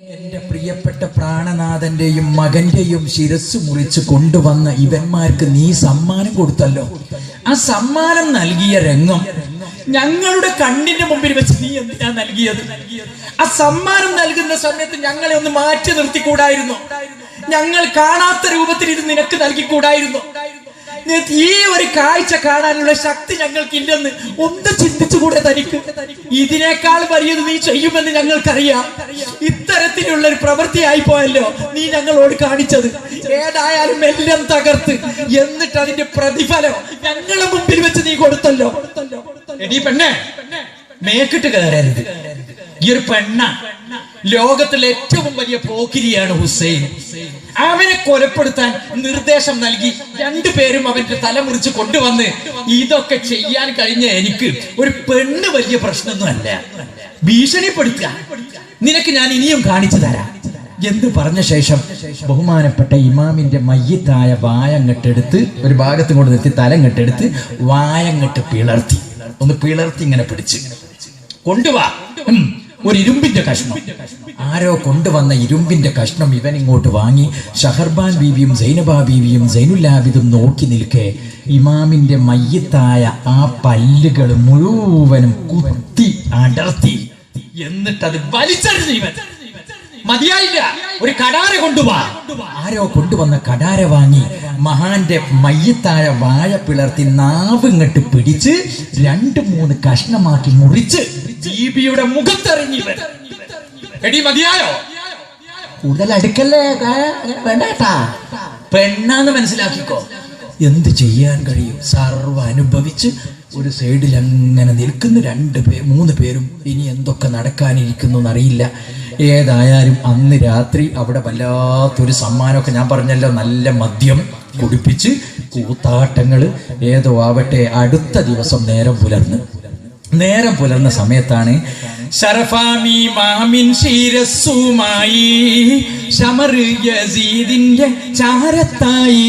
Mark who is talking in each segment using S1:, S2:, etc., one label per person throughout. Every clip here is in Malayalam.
S1: എന്റെ പ്രിയപ്പെട്ട പ്രാണനാഥന്റെയും മകന്റെയും ശിരസ് മുറിച്ച് കൊണ്ടുവന്ന ഇവന്മാർക്ക് നീ സമ്മാനം കൊടുത്തല്ലോ. ആ സമ്മാനം നൽകിയ രംഗം ഞങ്ങളുടെ കണ്ണിന്റെ മുമ്പിൽ വെച്ച് നീ എന്തിനാ നൽകിയത്? ആ സമ്മാനം നൽകുന്ന സമയത്ത് ഞങ്ങളെ ഒന്ന് മാറ്റി നിർത്തിക്കൂടായിരുന്നു? ഞങ്ങൾ കാണാത്ത രൂപത്തിൽ ഇത് നിനക്ക് നൽകിക്കൂടായിരുന്നു? ഈ ഒരു കാഴ്ച കാണാനുള്ള ശക്തി ഞങ്ങൾക്കില്ലെന്ന് ഒന്ന് ചിന്തിച്ചുകൂടെ തനിക്ക്? ഇതിനേക്കാൾ വലിയത് നീ ചെയ്യുമെന്ന് ഞങ്ങൾക്കറിയാം. ഇത്തരത്തിലുള്ള ഒരു പ്രവൃത്തിയായി പോയല്ലോ നീ ഞങ്ങളോട് കാണിച്ചത്. ഏതായാലും എല്ലാം തകർത്ത് എന്നിട്ട് അതിന്റെ പ്രതിഫലം ഞങ്ങളുടെ മുമ്പിൽ വെച്ച് നീ കൊടുത്തല്ലോ. എടീ പെണ്ണെ, മേക്കിട്ട് കയറരുത്. ഈ ഒരു പെണ്ണ ലോകത്തിലെ ഏറ്റവും വലിയ പോക്കിരിയാണ് ഹുസൈൻ. അവനെ കൊലപ്പെടുത്താൻ നിർദ്ദേശം നൽകി രണ്ടുപേരും അവന്റെ തല മുറിച്ച് കൊണ്ടുവന്ന് ഇതൊക്കെ ചെയ്യാൻ കഴിഞ്ഞ എനിക്ക് ഒരു പെണ്ണ് വലിയ പ്രശ്നമൊന്നുമല്ല. ഭീഷണിപ്പെടുത്തുക നിനക്ക് ഞാൻ ഇനിയും കാണിച്ചു തരാം എന്ന് പറഞ്ഞ ശേഷം ബഹുമാനപ്പെട്ട ഇമാമിന്റെ മയ്യത്തായ വായങ്ങട്ടെടുത്ത് ഒരു ഭാഗത്ത് കൊണ്ട് നിർത്തി തലങ്ങട്ടെടുത്ത് വായങ്ങട്ട് പിളർത്തി ഒന്ന് പിളർത്തി ഇങ്ങനെ പിടിച്ച് കൊണ്ടുവാ ഒരു ഇരുമ്പിന്റെ കഷ്ണം. ആരോ കൊണ്ടുവന്ന ഇരുമ്പിന്റെ കഷ്ണം ഇവൻ ഇങ്ങോട്ട് വാങ്ങി ഷഹർബാൻ ബീവിയും സൈനബ ബീവിയും സൈനുല്ലാബിദും നോക്കി നിൽക്കെ ഇമാമിന്റെ മയ്യത്തായ ആ പല്ലുകൾ മുഴുവനും കുത്തി അടർത്തി എന്നിട്ടത് വലിച്ചെറിഞ്ഞു. ഇവൻ മതിയായില്ല, ഒരു കടാര കൊണ്ടുവാ. ആരോ കൊണ്ടുവന്ന കടാര വാങ്ങി മഹാന്റെ മയ്യത്തായ വാഴ പിളർത്തി നാവിങ്ങട്ട് പിടിച്ച് 2-3 കഷ്ണമാക്കി മുറിച്ച് ബീബിയുടെ മുഖത്തെറിഞ്ഞിവൻ. എടി മതിയായോ? കൂടുതൽ അടുക്കല്ലേ, വേണ്ടാട്ടാ. പെണ്ണാന്ന് മനസ്സിലാക്കിക്കോ. എന്ത് ചെയ്യാൻ കഴിയും? സർവ്വ അനുഭവിച്ച് ഒരു സൈഡിൽ അങ്ങനെ നിൽക്കുന്ന 2-3 പേരും ഇനി എന്തൊക്കെ നടക്കാനിരിക്കുന്നു എന്നറിയില്ല. ഏതായാലും അന്ന് രാത്രി അവിടെ വല്ലാത്തൊരു സമ്മാനമൊക്കെ ഞാൻ പറഞ്ഞല്ലോ, നല്ല മദ്യം കുടിപ്പിച്ച് കൂത്താട്ടങ്ങള് ഏതോ ആവട്ടെ. അടുത്ത ദിവസം നേരം പുലർന്ന സമയത്താണ് ശറഫാമി മാമിൻ ശിരസ്സുമായി ശമർ യസീദിന്റെ ചാരത്തായി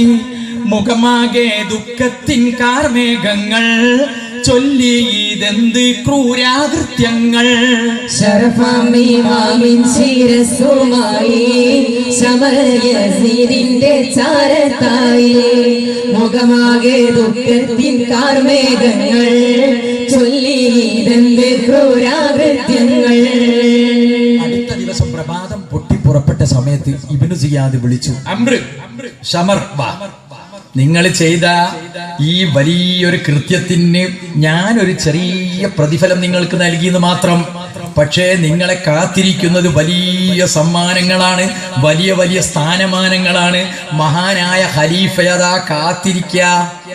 S1: മുഖമാകെ ദുഃഖത്തിൻ കാർമേഘങ്ങൾ ചൊല്ലി ഇതെന്ത് ക്രൂരാകൃത്യങ്ങൾ.
S2: ശറഫാമി മാമിൻ ശിരസ്സുമായി ശമർ യസീദിന്റെ ചാരത്തായി മുഖമാകെ ദുഃഖത്തിൻ കാർമേഘങ്ങൾ ചൊല്ലി ഇതെന്ത് ക്രൂരാകൃത്യങ്ങൾ.
S1: അടുത്ത ദിവസം പ്രഭാതം പൊട്ടിപ്പുറപ്പെട്ട സമയത്ത് ഇബ്നു സിയാദ് വിളിച്ചു, അംറ് ശമർ വാ, നിങ്ങൾ ചെയ്ത ഈ വലിയൊരു കൃത്യത്തിന് ഞാനൊരു ചെറിയ പ്രതിഫലം നിങ്ങൾക്ക് നൽകിയെന്ന് മാത്രം. പക്ഷേ നിങ്ങളെ കാത്തിരിക്കുന്നത് വലിയ സമ്മാനങ്ങളാണ്, വലിയ വലിയ സ്ഥാനമാനങ്ങളാണ്. മഹാനായ ഖലീഫയതാ കാത്തിരിക്ക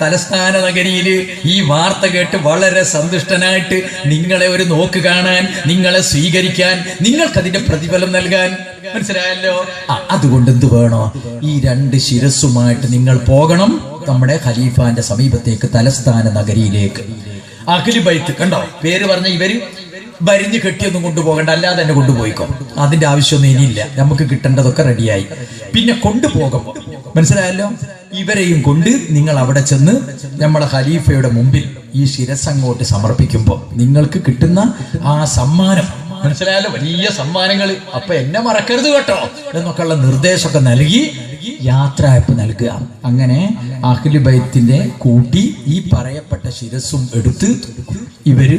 S1: തലസ്ഥാന നഗരിയില്. ഈ വാർത്ത കേട്ട് വളരെ സന്തുഷ്ടനായിട്ട് നിങ്ങളെ ഒരു നോക്ക് കാണാൻ, നിങ്ങളെ സ്വീകരിക്കാൻ, നിങ്ങൾക്കതിന്റെ പ്രതിഫലം നൽകാൻ. മനസ്സിലായല്ലോ? അതുകൊണ്ട് എന്ത് വേണോ? ഈ 2 ശിരസ്സുമായിട്ട് നിങ്ങൾ പോകണം നമ്മുടെ ഖലീഫാന്റെ സമീപത്തേക്ക്, തലസ്ഥാന നഗരിയിലേക്ക്. അഖിലു ബൈത്ത് കണ്ടോ, പേര് പറഞ്ഞ ഇവര് വരിഞ്ഞ് കെട്ടിയൊന്നും കൊണ്ടുപോകണ്ട, അല്ലാതെ തന്നെ കൊണ്ടുപോയിക്കോ. അതിന്റെ ആവശ്യമൊന്നും ഇനിയില്ല, നമുക്ക് കിട്ടേണ്ടതൊക്കെ റെഡിയായി. പിന്നെ കൊണ്ടുപോകുമ്പോ മനസ്സിലായല്ലോ, ഇവരെയും കൊണ്ട് നിങ്ങൾ അവിടെ ചെന്ന് നമ്മളെ ഖലീഫയുടെ മുമ്പിൽ ഈ ശിരസ് അങ്ങോട്ട് സമർപ്പിക്കുമ്പോ നിങ്ങൾക്ക് കിട്ടുന്ന ആ സമ്മാനം, മനസ്സിലായല്ലോ, വലിയ സമ്മാനങ്ങൾ. അപ്പൊ എന്നെ മറക്കരുത് കേട്ടോ എന്നൊക്കെയുള്ള നിർദ്ദേശമൊക്കെ നൽകി യാത്രയപ്പ് നൽകുക. അങ്ങനെ അഹ്ലു ബൈത്തിനെ കൂട്ടി ഈ പറയപ്പെട്ട ശിരസ്സും എടുത്ത് ഇവര്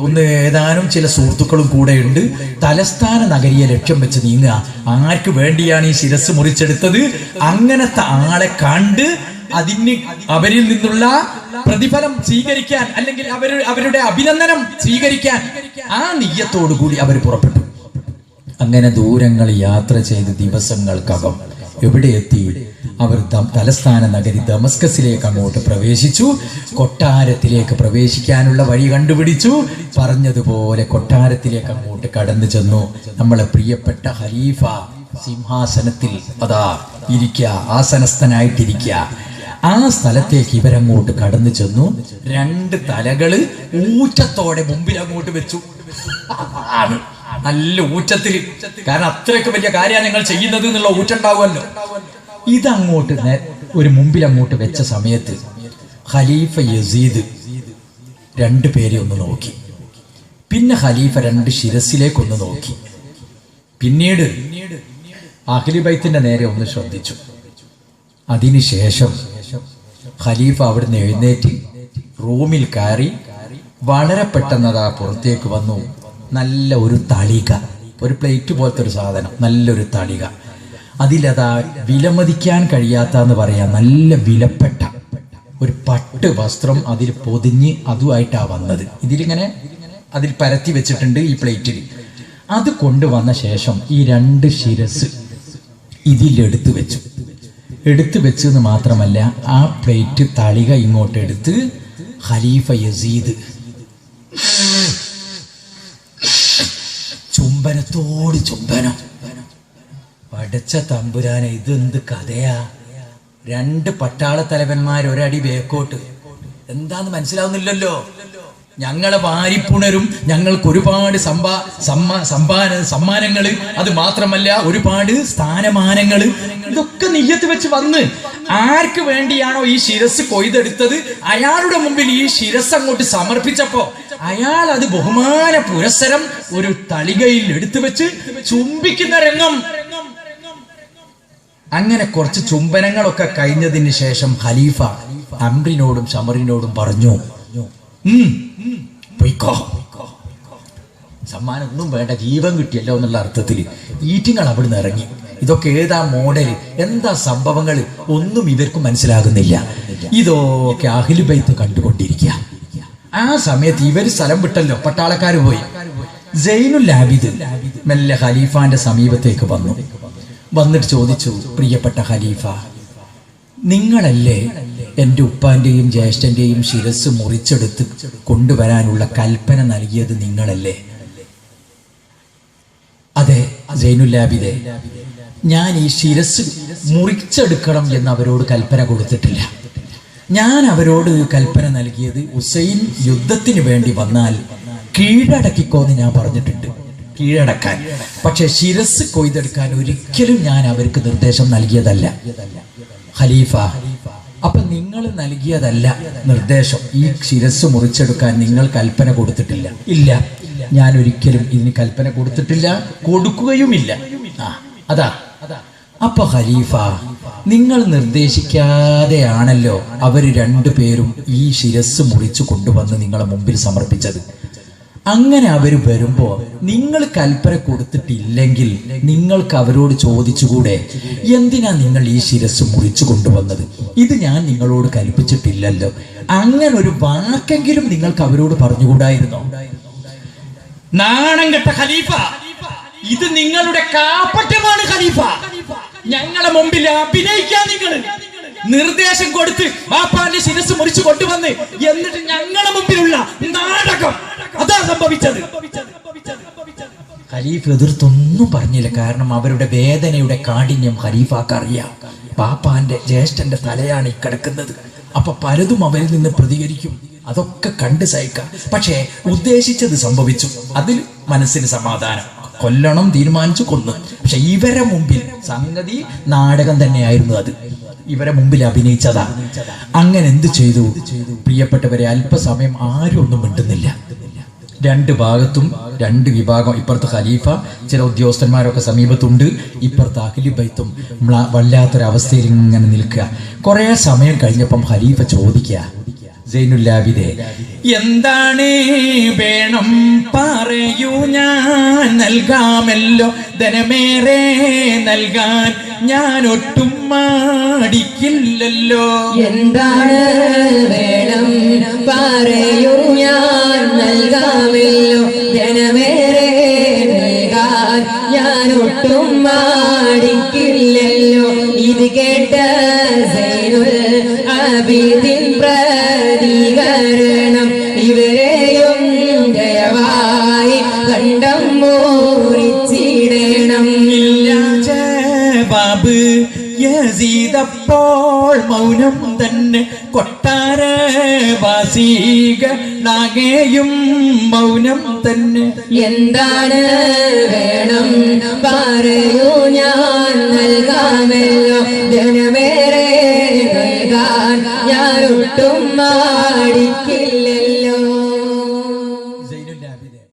S1: ഒന്ന് ഏതാനും ചില സുഹൃത്തുക്കളും കൂടെ ഉണ്ട് തലസ്ഥാന നഗരിയെ ലക്ഷ്യം വെച്ച് നീങ്ങുക. ആർക്ക് വേണ്ടിയാണ് ഈ ശിരസ് മുറിച്ചെടുത്തത്? അങ്ങനത്തെ ആളെ കണ്ട് അവരിൽ നിന്നുള്ള പ്രതിഫലം സ്വീകരിക്കാൻ, അല്ലെങ്കിൽ അവരുടെ അഭിനന്ദനം സ്വീകരിക്കാൻ ആ നിയ്യത്തോടു കൂടി അവർ പുറപ്പെട്ടു. അങ്ങനെ ദൂരങ്ങൾ യാത്ര ചെയ്ത് ദിവസങ്ങൾക്കകം എവിടെ എത്തി? അവർ തലസ്ഥാന നഗരി ദമസ്കസിലേക്ക് അങ്ങോട്ട് പ്രവേശിച്ചു. കൊട്ടാരത്തിലേക്ക് പ്രവേശിക്കാനുള്ള വഴി കണ്ടുപിടിച്ചു. പറഞ്ഞതുപോലെ കൊട്ടാരത്തിലേക്ക് അങ്ങോട്ട് കടന്നു ചെന്നു. നമ്മളെ പ്രിയപ്പെട്ട ഖലീഫ സിംഹാസനത്തിൽ അതാ ഇരിക്കുക, ആസനസ്ഥനായിട്ടിരിക്കുക. ആ സ്ഥലത്തേക്ക് ഇവരങ്ങോട്ട് കടന്നു ചെന്നു. 2 തലകള് ഊറ്റത്തോടെ മുമ്പിൽ അങ്ങോട്ട് വെച്ചു. നല്ല ഊറ്റത്തിൽ, കാരണം അത്രയൊക്കെ വലിയ കാര്യമാണ് ഞങ്ങൾ ചെയ്യുന്നത് എന്നുള്ള ഊറ്റുണ്ടാവുമല്ലോ. ഇതങ്ങോട്ട് ഒരു മുമ്പിൽ അങ്ങോട്ട് വെച്ച സമയത്ത് ഖലീഫ യസീദ് 2 പേരെ ഒന്ന് നോക്കി. പിന്നെ ഖലീഫ 2 ശിരസിലേക്കൊന്ന് നോക്കി. പിന്നീട് അഹ്ലു ബൈത്തിന്റെ നേരെ ഒന്ന് ശ്രദ്ധിച്ചു. അതിനുശേഷം ഖലീഫ അവിടുന്ന് എഴുന്നേറ്റ് റൂമിൽ കയറി വളരെ പെട്ടെന്ന് അതാ പുറത്തേക്ക് വന്നു. നല്ല ഒരു തളിക, ഒരു പ്ലേറ്റ് പോലത്തെ ഒരു സാധനം, നല്ലൊരു തളിക. അതിലതാ വിലമതിക്കാൻ കഴിയാത്തെന്ന് പറയാം, നല്ല വിലപ്പെട്ട ഒരു പട്ട് വസ്ത്രം അതിൽ പൊതിഞ്ഞ് അതുമായിട്ടാണ് വന്നത്. ഇതിലിങ്ങനെ അതിൽ പരത്തി വെച്ചിട്ടുണ്ട് ഈ പ്ലേറ്റിൽ. അത് കൊണ്ടുവന്ന ശേഷം ഈ 2 ശിരസ് ഇതിലെടുത്ത് വെച്ചു. എടുത്തു വെച്ചെന്ന് മാത്രമല്ല, ആ പ്ലേറ്റ് തളിക ഇങ്ങോട്ട് എടുത്ത് ഖലീഫ യസീദ് ചുംബനത്തോട് ചുംബനം. പടച്ച തമ്പുരാനെ, ഇതെന്ത് കഥയാ! 2 പട്ടാള തലവന്മാർ ഒരടി ബേക്കോട്ട്. എന്താന്ന് മനസ്സിലാവുന്നില്ലല്ലോ. ഞങ്ങളെ വാരിപ്പുണരും, ഞങ്ങൾക്ക് ഒരുപാട് സമ്മാനങ്ങൾ, അത് മാത്രമല്ല ഒരുപാട് സ്ഥാനമാനങ്ങൾ, ഇതൊക്കെ നിയ്യത്ത് വെച്ച് വന്ന് ആർക്ക് വേണ്ടിയാണോ ഈ ശിരസ് കൊയ്തെടുത്തത് അയാളുടെ മുമ്പിൽ ഈ ശിരസ് അങ്ങോട്ട് സമർപ്പിച്ചപ്പോ അയാൾ അത് ബഹുമാന പുരസ്സരം ഒരു തളികയിൽ എടുത്തു വെച്ച് ചുംബിക്കുന്ന രംഗം. അങ്ങനെ കുറച്ച് ചുംബനങ്ങളൊക്കെ കഴിഞ്ഞതിന് ശേഷം ഖലീഫ അംറിനോടും ശമറിനോടും പറഞ്ഞു, പൊയ്ക്കോ, സമ്മാനം ഒന്നും വേണ്ട, ജീവൻ കിട്ടിയല്ലോ എന്നുള്ള അർത്ഥത്തിൽ ഈറ്റിങ്ങൾ അവിടുന്ന് ഇറങ്ങി. ഇതൊക്കെ ഏതാ മോഡൽ, എന്താ സംഭവങ്ങൾ ഒന്നും ഇവർക്കും മനസ്സിലാകുന്നില്ല. ഇതൊക്കെ അഹ്ലു ബൈത്ത് കണ്ടുകൊണ്ടിരിക്കുക. ആ സമയത്ത് ഇവർ സ്ഥലം വിട്ടല്ലോ, പട്ടാളക്കാർ പോയി. സൈനുൽ ആബിദ് മെല്ലെ ഖലീഫാന്റെ സമീപത്തേക്ക് വന്നിട്ട് ചോദിച്ചു, പ്രിയപ്പെട്ട ഖലീഫ, നിങ്ങളല്ലേ എൻ്റെ ഉപ്പാന്റെയും ജ്യേഷ്ഠന്റെയും ശിരസ് മുറിച്ചെടുത്ത് കൊണ്ടുവരാനുള്ള കൽപ്പന നൽകിയത്? നിങ്ങളല്ലേ? അതെ സൈനുൽ ആബിദേ, ഞാൻ ഈ ശിരസ് മുറിച്ചെടുക്കണം എന്ന് അവരോട് കൽപ്പന കൊടുത്തിട്ടില്ല. ഞാൻ അവരോട് കൽപ്പന നൽകിയത് ഹുസൈൻ യുദ്ധത്തിന് വേണ്ടി വന്നാൽ കീഴടക്കിക്കോന്ന് ഞാൻ പറഞ്ഞിട്ടുണ്ട്, കീഴടക്കാൻ. പക്ഷെ ശിരസ് കൊയ്തെടുക്കാൻ ഒരിക്കലും ഞാൻ അവർക്ക് നിർദ്ദേശം നൽകിയതല്ല. ഖലീഫ, അപ്പൊ നിങ്ങൾ നൽകിയതല്ല നിർദ്ദേശം, ഈ ശിരസ് മുറിച്ചെടുക്കാൻ നിങ്ങൾ കൽപ്പന കൊടുത്തിട്ടില്ല? ഇല്ല, ഞാൻ ഒരിക്കലും ഇതിന് കൽപ്പന കൊടുത്തിട്ടില്ല, കൊടുക്കുകയുമില്ല. അതാ. അപ്പൊ ഖലീഫ, നിങ്ങൾ നിർദ്ദേശിക്കാതെയാണല്ലോ അവര് 2 പേരും ഈ ശിരസ് മുറിച്ചു കൊണ്ടുവന്ന് നിങ്ങളെ മുമ്പിൽ സമർപ്പിച്ചത്. അങ്ങനെ അവര് വരുമ്പോ നിങ്ങൾ കൽപ്പന കൊടുത്തിട്ടില്ലെങ്കിൽ നിങ്ങൾക്ക് അവരോട് ചോദിച്ചുകൂടെ, എന്തിനാ നിങ്ങൾ ഈ ശിരസ് മുറിച്ചു കൊണ്ടുവന്നത്? ഇത് ഞാൻ നിങ്ങളോട് കൽപ്പിച്ചിട്ടില്ലല്ലോ. അങ്ങനെ ഒരു വാക്കെങ്കിലും നിങ്ങൾക്ക് അവരോട് പറഞ്ഞുകൂടായിരുന്നോ? നാണം കെട്ട ഖലീഫ, ഇത് നിങ്ങളുടെ കാപ്പറ്റമാണ് ഖലീഫ. ഞങ്ങളെ മുമ്പിൽ അഭിനയിക്കാൻ നിങ്ങൾ നിർദ്ദേശം കൊടുത്ത് ബാപ്പാന്റെ ശിരസ് മുറിച്ചു കൊണ്ടുവന്ന് എന്നിട്ട് ഞങ്ങളെ മുമ്പിലുള്ള നാടകം, അതാ സംഭവിച്ചത്. ഖലീഫ എതിർത്തൊന്നും പറഞ്ഞില്ല. കാരണം അവരുടെ വേദനയുടെ കാഠിന്യം ഖലീഫക്ക് അറിയാം. ബാപ്പാന്റെ ജ്യേഷ്ഠന്റെ തലയാണ് ഈ കിടക്കുന്നത്. അപ്പൊ പലതും അവരിൽ നിന്ന് പ്രതികരിക്കും, അതൊക്കെ കണ്ട് സഹിക്കാം. പക്ഷേ ഉദ്ദേശിച്ചത് സംഭവിച്ചു, അതിൽ മനസ്സിന് സമാധാനം. കൊല്ലണം തീരുമാനിച്ചു, കൊന്നു. പക്ഷെ ഇവരെ മുമ്പിൽ സംഗതി നാടകം തന്നെയായിരുന്നു. അത് ഇവരെ മുമ്പിൽ അഭിനയിച്ചതാ. അങ്ങനെ എന്ത് ചെയ്തു? പ്രിയപ്പെട്ടവരെ, അല്പസമയം ആരും ഒന്നും മിണ്ടുന്നില്ല. 2 ഭാഗത്തും 2 വിഭാഗം. ഇപ്പുറത്ത് ഖലീഫ, ചില ഉദ്യോഗസ്ഥന്മാരൊക്കെ സമീപത്തുണ്ട്. ഇപ്പുറത്ത് അഹ്ലു ബൈത്തും വല്ലാത്തൊരവസ്ഥയിൽ ഇങ്ങനെ നിൽക്കുക. കുറെ സമയം കഴിഞ്ഞപ്പം ഖലീഫ ചോദിക്കുക, സൈനുൽ ആബിദേ, എന്താണ് വേണം പറയൂ, ഞാൻ നൽകാമല്ലോ, ധനമേറെ നൽകാൻ ഞാൻ ഒട്ടും മടിക്കില്ലല്ലോ.
S2: എന്താണ് വേണം പറയൂ, ഞാൻ നൽകാമല്ലോ, ധനമേറെ നൽകാൻ ഞാൻ ഒട്ടും മടിക്കില്ലല്ലോ. ഇത് കേട്ട സൈനുൽ ആബിദിൻ പ്രതികരണം, ഇവരെയും ദയവായി കണ്ടം മുറിച്ചിടണം.
S1: ബാബ് യസീദപ്പോൾ മൗനം തന്നെ, കൊട്ടാരവാസികളാകെയും മൗനം തന്നെ.
S2: എന്താണ് വേണം പറയൂ, ഞാൻ നൽകാമല്ലോ, ധനമേറെ നൽകാൻ ഞാൻ ഒട്ടും